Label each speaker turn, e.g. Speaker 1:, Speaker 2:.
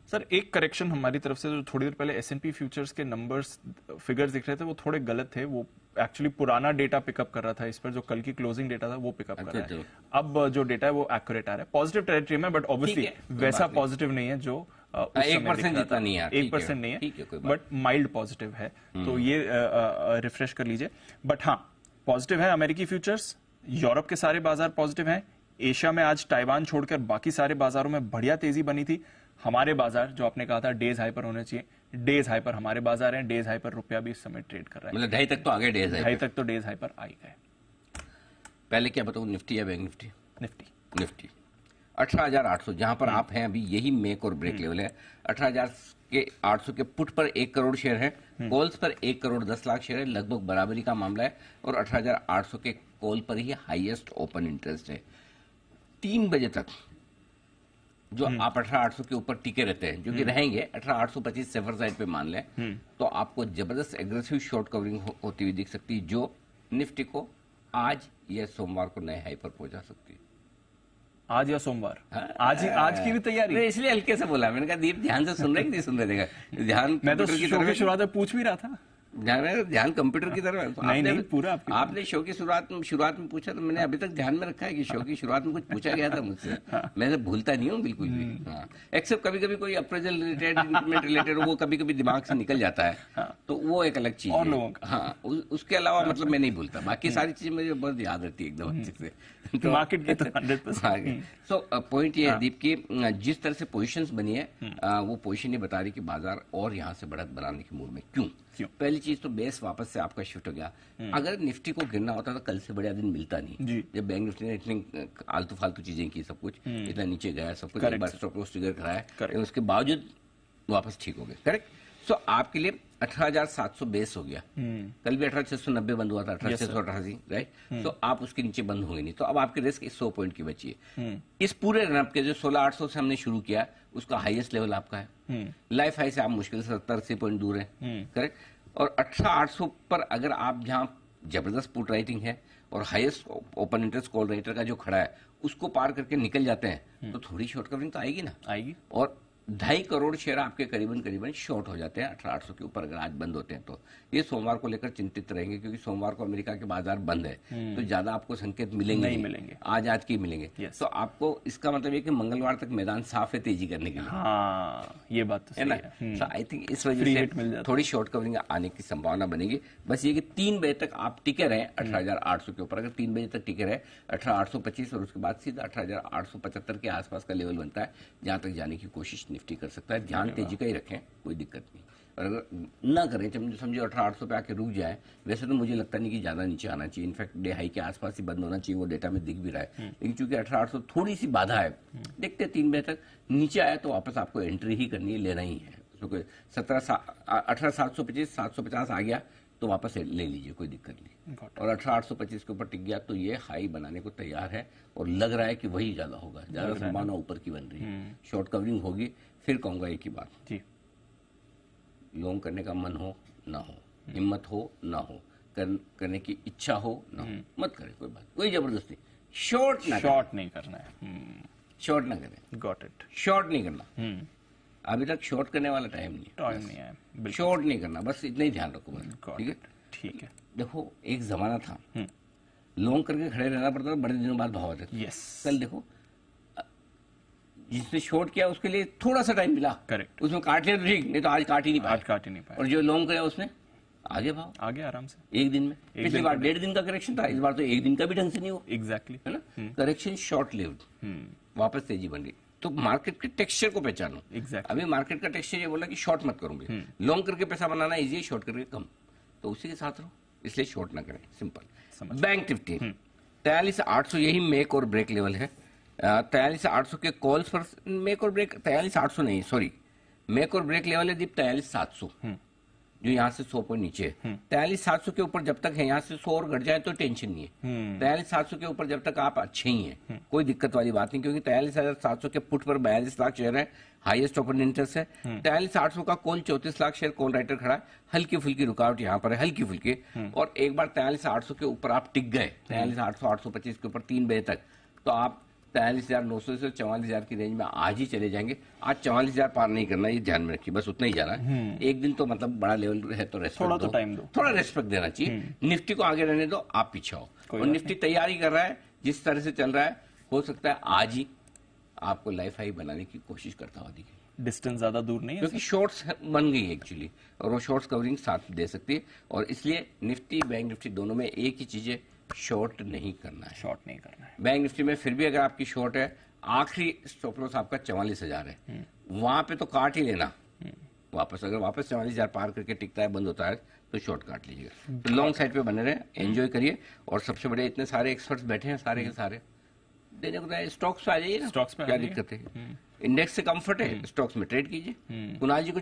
Speaker 1: Sir एक correction हमारी तरफ से, जो थोड़ी देर पहले एस&पी फ्यूचर्स के नंबर्स फिगर्स दिख रहे थे वो थोड़े गलत थे। वो एक्चुअली पुराना डेटा पिकअप कर रहा था इस पर, जो कल की क्लोजिंग डेटा था वो पिकअप कर रहा है। अब जो डेटा है वो एक्यूरेट आ रहा है, पॉजिटिव टेरिटरी में, बट ऑब्वियसली वैसा पॉजिटिव नहीं है जो
Speaker 2: 1% जितना नहीं है,
Speaker 1: 1% नहीं है, बट माइल्ड पॉजिटिव है। तो ये रिफ्रेश कर लीजिए। बट हाँ, पॉजिटिव है अमेरिकी फ्यूचर्स, यूरोप के सारे बाजार पॉजिटिव हैं। एशिया में आज ताइवान छोड़कर बाकी सारे बाजारों में बढ़िया तेजी बनी थी। हमारे बाजार, जो आपने कहा था डेज हाई पर होने चाहिए, डेज हाई पर हमारे बाजार हैं। डेज हाई पर रुपया भी इस समय ट्रेड कर रहा है।
Speaker 2: मतलब 2.5 तक तो आगे, ढाई
Speaker 1: तक तो डेज हाई पर आ गए।
Speaker 2: पहले क्या बताऊं, निफ्टी या बैंक निफ्टी?
Speaker 1: निफ्टी
Speaker 2: 18,800 जहां पर आप हैं अभी, यही मेक और ब्रेक लेवल है। 18,800 के पुट पर 1 करोड़ शेयर है, कॉल्स पर 1 करोड़ 10 लाख शेयर है, लगभग बराबरी का मामला है। और 18,800 के कॉल पर ही हाईएस्ट ओपन इंटरेस्ट है। 3 बजे तक जो आप 18,800 के ऊपर टिके रहते हैं, जो कि रहेंगे 18,825 सेफर साइड पे मान लें, तो आपको जबरदस्त एग्रेसिव शॉर्ट कवरिंग होती हुई दिख सकती है, जो निफ्टी को आज या सोमवार को नए हाई पर पहुंचा सकती है।
Speaker 1: आज या सोमवार? आज की भी तैयारी?
Speaker 2: इसलिए हल्के से बोला मैंने कहा, दीप ध्यान से सुन रहे कि नहीं सुन रहे? देखा ध्यान,
Speaker 1: मैं तो शो की शुरुआत में पूछ भी रहा था।
Speaker 2: ध्यान कंप्यूटर की तरफ।
Speaker 1: तो नहीं, पूरा
Speaker 2: आपने शो की शुरुआत में पूछा, तो मैंने अभी तक ध्यान में रखा है कि शो की शुरुआत में कुछ पूछा गया था मुझसे। मैं भूलता नहीं हूँ बिल्कुल भी। एक्सेप्ट कभी कभी कोई अप्रेजल रिलेटेड, इंक्रीमेंट रिलेटेड, वो कभी कभी दिमाग से निकल जाता है, तो वो एक अलग चीज है। हाँ, उसके अलावा मतलब मैं नहीं भूलता, बाकी सारी चीजें मुझे बहुत याद रहती है एकदम अच्छे से।
Speaker 1: तो मार्केट की तो 100%।
Speaker 2: सो पॉइंट ये है दीप की, जिस तरह से पोजीशंस बनी है, वो पोजीशन ये बता रही कि बाजार और यहाँ से बढ़त बनाने की मूड में। क्यों? पहली चीज तो बेस वापस से आपका शिफ्ट हो गया। अगर निफ्टी को गिरना होता तो कल से बढ़िया दिन मिलता नहीं। जब बैंक निफ्टी ने इतनी आलतू फालतू चीजें की, सब कुछ इतना नीचे गया, सब कुछ एक बार स्टॉप लॉस ट्रिगर कराया, उसके बावजूद वापस ठीक हो गए। करेक्ट। सो आपके लिए 18,700 बेस हो गया। कल भी 18,690 बंद हुआ था, 18,688, राइट? तो आप उसके नीचे बंद होंगे नहीं, तो अब आपकी रिस्क 100 पॉइंट की बची है। इस पूरे रनअप के जो 16,800 से हमने शुरू किया, उसका हाईएस्ट लेवल आपका है। लाइफ हाई से आप मुश्किल से 70-80 पॉइंट दूर है। करेक्ट। और 18,800 पर अगर आप जहां जबरदस्त पुट राइटिंग है और highest open interest call writer का जो खड़ा है, उसको पार करके निकल जाते हैं, तो थोड़ी शॉर्ट कवरिंग तो आएगी ना।
Speaker 1: आएगी। और
Speaker 2: 2.5 करोड़ शेयर आपके करीबन शॉर्ट हो जाते हैं 18,800 के ऊपर अगर आज बंद होते हैं। तो ये सोमवार को लेकर चिंतित रहेंगे, क्योंकि सोमवार को अमेरिका के बाजार बंद है, तो ज्यादा आपको संकेत मिलेंगे नहीं,
Speaker 1: मिलेंगे।
Speaker 2: आज के ही मिलेंगे। तो आपको इसका मतलब ये कि मंगलवार तक मैदान साफ है तेजी करने के लिए।
Speaker 1: हाँ, ये बात तो
Speaker 2: है ना। तो आई थिंक इस वजह से थोड़ी शॉर्ट कवरिंग आने की संभावना बनेगी। बस ये कि 3 बजे तक आप टिके रहे 18,800 के ऊपर। अगर 3 बजे तक टिके रहे 18,825 और उसके बाद सीधा 18,875 के आसपास का लेवल बनता है, जहां तक जाने की कोशिश निफ्टी कर सकता है। ध्यान तेजी का ही रखें, कोई दिक्कत नहीं। और अगर ना करें, समझो 18,800 पे आके रुक जाए, वैसे तो मुझे लगता नहीं कि ज्यादा नीचे आना चाहिए। इनफैक्ट डे हाई के आसपास ही बंद होना चाहिए, वो डेटा में दिख भी रहा है। लेकिन चूंकि 18,800 थोड़ी सी बाधा है, देखते 3 बजे तक नीचे आया तो वापस आपको एंट्री ही करनी है, लेना ही है। तो 18,725 750 आ गया तो वापस ले लीजिए, कोई दिक्कत नहीं। और 18,825 के ऊपर टिक गया तो ये हाई बनाने को तैयार है, और लग रहा है कि वही ज्यादा होगा, ज्यादा संभावना ऊपर की बन रही है। शॉर्ट कवरिंग होगी। फिर कहूंगा एक ही बात जी, लॉन्ग करने का मन हो ना हो, हिम्मत हो ना हो, करने की इच्छा हो ना हो, मत करें। कोई बात, कोई जबरदस्ती शॉर्ट
Speaker 1: नहीं करना है।
Speaker 2: शॉर्ट ना करें।
Speaker 1: Got it.
Speaker 2: शॉर्ट नहीं करना। अभी तक शॉर्ट करने वाला टाइम नहीं है। शॉर्ट नहीं करना, बस इतना ही ध्यान रखो बस। ठीक है,
Speaker 1: ठीक है।
Speaker 2: देखो एक जमाना था लॉन्ग करके खड़े रहना पड़ता था, बड़े दिनों बाद भाव आते थे। कल देखो जिसने शॉर्ट किया उसके लिए थोड़ा सा टाइम मिला।
Speaker 1: करेक्ट।
Speaker 2: उसमें काट लिया तो ठीक, नहीं तो आज काट ही नहीं पाया। और जो लॉन्ग किया उसने आगे भाव,
Speaker 1: आगे आराम से
Speaker 2: एक दिन में। पिछली बार 1.5 दिन का करेक्शन था, इस बार तो एक दिन का भी ढंग से नहीं हुआ।
Speaker 1: एग्जैक्टली,
Speaker 2: है ना। करेक्शन शॉर्ट लिव्ड, वापस तेजी बन रही। तो मार्केट के टेक्सचर को पहचानो। अभी मार्केट का टेक्सचर ये बोला कि शॉर्ट मत करूंगे, लॉन्ग करके पैसा बनाना इजी है, शॉर्ट करके कम, तो उसी के साथ रहो, इसलिए शॉर्ट ना करें, सिंपल। बैंक निफ्टी 43,800 यही मेक और ब्रेक लेवल है। 43,800 के कॉल्स पर मेक और ब्रेक, 43,800 नहीं, सॉरी, मेक और ब्रेक लेवल है दीप 43,700, जो यहाँ से 100 पॉइंट नीचे है। 43,700 के ऊपर जब तक है, यहाँ से 100 और घट जाए तो टेंशन नहीं है। 43,700 के ऊपर जब तक आप अच्छे ही हैं, कोई दिक्कत वाली बात नहीं, क्योंकि 43,700 के पुट पर 42 लाख शेयर है, हाईएस्ट ओपन इंटरेस्ट है। 43,800 का call 34 lakh share call writer खड़ा है, हल्की फुल्की रुकावट यहाँ पर है, हल्की फुल्की। और एक बार 43,800 के ऊपर आप टिक गए, 43,800 825 के ऊपर 3 बजे तक, तो आप 43,900 से 44,000 की रेंज में आज ही चले जाएंगे। आज 44,000 पार नहीं करना, ये ध्यान में रखिए, बस उतना ही जाना है। एक दिन तो मतलब बड़ा लेवल है तो रेस्पेक्ट
Speaker 1: थोड़ा तो टाइम दो,
Speaker 2: थोड़ा रेस्पेक्ट देना चाहिए। निफ्टी को आगे रहने दो, आप पीछे हो। और निफ्टी तैयारी कर रहा है, जिस तरह से चल रहा है, हो सकता है आज ही आपको लाइफ हाई बनाने की कोशिश करता हुआ दिखे।
Speaker 1: डिस्टेंस ज्यादा दूर नहीं है
Speaker 2: क्योंकि शॉर्ट्स बन गई है एक्चुअली, और वो शॉर्ट्स कवरिंग साथ दे सकती है। और इसलिए निफ्टी बैंक निफ्टी दोनों में एक ही चीज है, शॉर्ट नहीं करना है।
Speaker 1: शॉर्ट नहीं करना है।
Speaker 2: बैंक निफ्टी में फिर भी अगर आपकी शॉर्ट है, आखिरी स्टॉप लॉस आपका 44,000 है, वहां पे तो काट ही लेना वापस। अगर वापस 44,000 पार करके टिकता है, बंद होता है, तो शॉर्ट काट लीजिएगा। तो लॉन्ग साइड पे बने रहे, एंजॉय करिए। और सबसे बड़े इतने सारे एक्सपर्ट्स बैठे हैं, सारे के सारे देने को स्टॉक्स पे आ जाइए ना,
Speaker 1: स्टॉक्स पे
Speaker 2: क्या दिक्कत है। इंडेक्स से कंफर्ट है, स्टॉक्स में ट्रेड कीजिए। कुणाल जी को